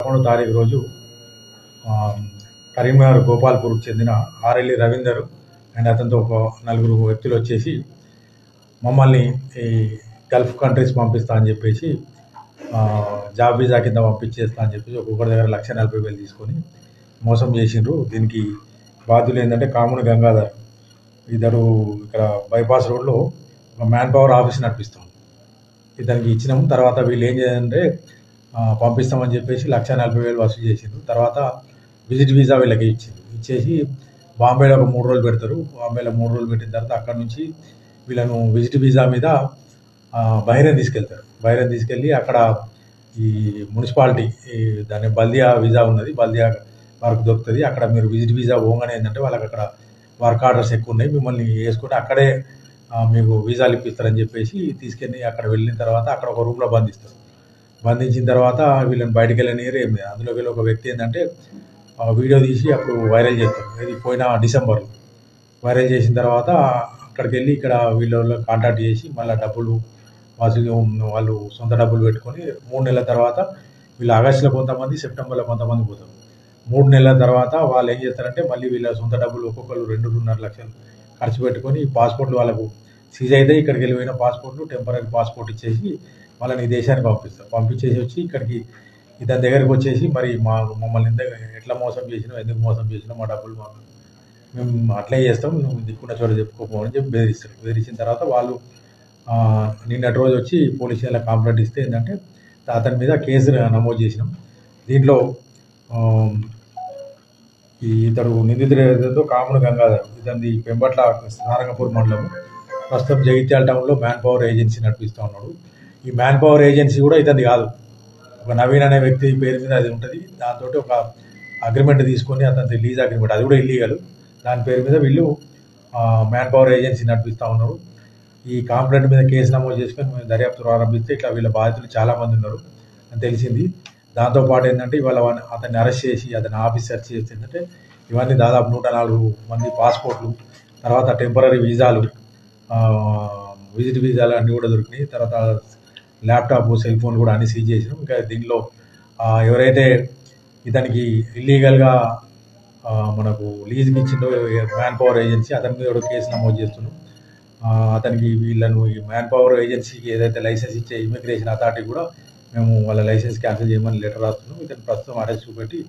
11వ తారీఖు రోజు కరీంనగర్ గోపాల్పూర్కు చెందిన ఆర్ఎల్ఈ రవీందర్ అండ్ అతనితో ఒక నలుగురు వ్యక్తులు వచ్చేసి మమ్మల్ని ఈ గల్ఫ్ కంట్రీస్ పంపిస్తా అని చెప్పేసి జాబ్ వీసా కింద పంపించేస్తా అని చెప్పేసి ఒక్కొక్కరి దగ్గర 1,40,000 తీసుకొని మోసం చేసిండ్రు. దీనికి బాధ్యులు ఏంటంటే కాముని గంగాధర్, ఇద్దరు ఇక్కడ బైపాస్ రోడ్లో ఒక మ్యాన్ పవర్ ఆఫీస్ నడిపిస్తాం. ఇతనికి ఇచ్చినాము. తర్వాత వీళ్ళు ఏం చేయాలంటే పంపిస్తామని చెప్పేసి 1,40,000 వసూలు చేసిండ్రు. తర్వాత విజిట్ వీసా వీళ్ళకి ఇచ్చేసి బాంబేలో ఒక 3 రోజులు పెడతారు. బాంబేలో 3 రోజులు పెట్టిన తర్వాత అక్కడ నుంచి వీళ్ళను విజిట్ వీసా మీద బహ్రెయిన్ తీసుకెళ్తారు. బహ్రెయిన్ తీసుకెళ్ళి అక్కడ ఈ మున్సిపాలిటీ దాని బల్దియా వీసా ఉన్నది, బల్దియా వర్క్ దొరుకుతుంది. అక్కడ మీరు విజిట్ వీసా పోగానే ఏంటంటే వాళ్ళకి అక్కడ వర్క్ ఆర్డర్స్ ఎక్కువ ఉన్నాయి, మిమ్మల్ని వేసుకుంటే అక్కడే మీకు వీసాలు ఇప్పిస్తారని చెప్పేసి తీసుకెళ్ళి అక్కడ వెళ్ళిన తర్వాత అక్కడ ఒక రూమ్లో బంధిస్తారు. బంధించిన తర్వాత వీళ్ళని బయటకు వెళ్ళనియరు, ఏం లేదు. అందులోకి వెళ్ళి ఒక వ్యక్తి ఏంటంటే వీడియో తీసి అప్పుడు వైరల్ చేస్తారు. ఇది పోయిన డిసెంబర్లో వైరల్ చేసిన తర్వాత అక్కడికి వెళ్ళి ఇక్కడ వీళ్ళ కాంటాక్ట్ చేసి మళ్ళీ డబ్బులు వాళ్ళు సొంత డబ్బులు పెట్టుకొని 3 నెలల తర్వాత వీళ్ళు ఆగస్టులో కొంతమంది, సెప్టెంబర్లో కొంతమంది పోతారు. 3 నెలల తర్వాత వాళ్ళు ఏం చేస్తారంటే మళ్ళీ వీళ్ళ సొంత డబ్బులు ఒక్కొక్కరు 2.5 లక్షలు ఖర్చు పెట్టుకొని పాస్పోర్ట్లు వాళ్ళకు సీజ్ అయితే ఇక్కడికి వెళ్ళిపోయిన పాస్పోర్ట్లు టెంపరీ పాస్పోర్ట్ ఇచ్చేసి వాళ్ళని ఈ దేశానికి పంపిస్తారు. పంపించేసి వచ్చి ఇక్కడికి ఇతని దగ్గరికి వచ్చేసి మరి మమ్మల్ని ఎట్లా మోసం చేసినావు, ఎందుకు మోసం చేసినావు, మా డబ్బులు మేము అట్లే చేస్తాం, నువ్వు దిక్కున్న చోట చెప్పుకోపోవని చెప్పి బెదిరిస్తారు. బెదిరించిన తర్వాత వాళ్ళు నిన్నటి రోజు వచ్చి పోలీస్ స్టేషన్లో కంప్లైంట్ ఇస్తే ఏంటంటే అతని మీద కేసు నమోదు చేసినాం. దీంట్లో ఈ ఇతడు నిందితుడు కాముని గంగాధర్, ఇతని పెంబట్ల నారంగపూర్ మండలం, ప్రస్తుతం జగిత్యాల టౌన్లో మ్యాన్ పవర్ ఏజెన్సీ నడిపిస్తూ ఉన్నాడు. ఈ మ్యాన్ పవర్ ఏజెన్సీ కూడా ఇతని కాదు, ఒక నవీన్ అనే వ్యక్తి పేరు మీద అది ఉంటుంది. దాంతో ఒక అగ్రిమెంట్ తీసుకొని అతని లీజ్ అగ్రిమెంట్, అది కూడా ఇల్లీగల్, దాని పేరు మీద వీళ్ళు మ్యాన్ పవర్ ఏజెన్సీ నడిపిస్తూ ఉన్నారు. ఈ కంప్లైంట్ మీద కేసు నమోదు చేసుకొని మేము దర్యాప్తు ప్రారంభిస్తే ఇట్లా వీళ్ళ బాధితులు చాలామంది ఉన్నారు అని తెలిసింది. దాంతోపాటు ఏంటంటే ఇవాళ అతన్ని అరెస్ట్ చేసి అతని ఆఫీస్ సెర్చ్ చేస్తే ఏంటంటే ఇవన్నీ దాదాపు 104 మంది పాస్పోర్ట్లు, తర్వాత టెంపరీ వీసాలు, విజిట్ వీసాలు అన్నీ కూడా దొరికినాయి. తర్వాత ల్యాప్టాప్, సెల్ ఫోన్ కూడా అన్ని సీజ్ చేసినాం. ఇంకా దీనిలో ఎవరైతే ఇతనికి ఇల్లీగల్గా మనకు లీజ్కి ఇచ్చిందో మ్యాన్ పవర్ ఏజెన్సీ, అతని మీద కూడా కేసు నమోదు చేస్తున్నాం. అతనికి వీళ్ళను ఈ మ్యాన్ పవర్ ఏజెన్సీకి ఏదైతే లైసెన్స్ ఇచ్చే ఇమిగ్రేషన్ అథారిటీ కూడా మేము వాళ్ళ లైసెన్స్ క్యాన్సిల్ చేయమని లెటర్ రాస్తున్నాం. ఇతను ప్రస్తుతం అరెస్ట్ చూపెట్టి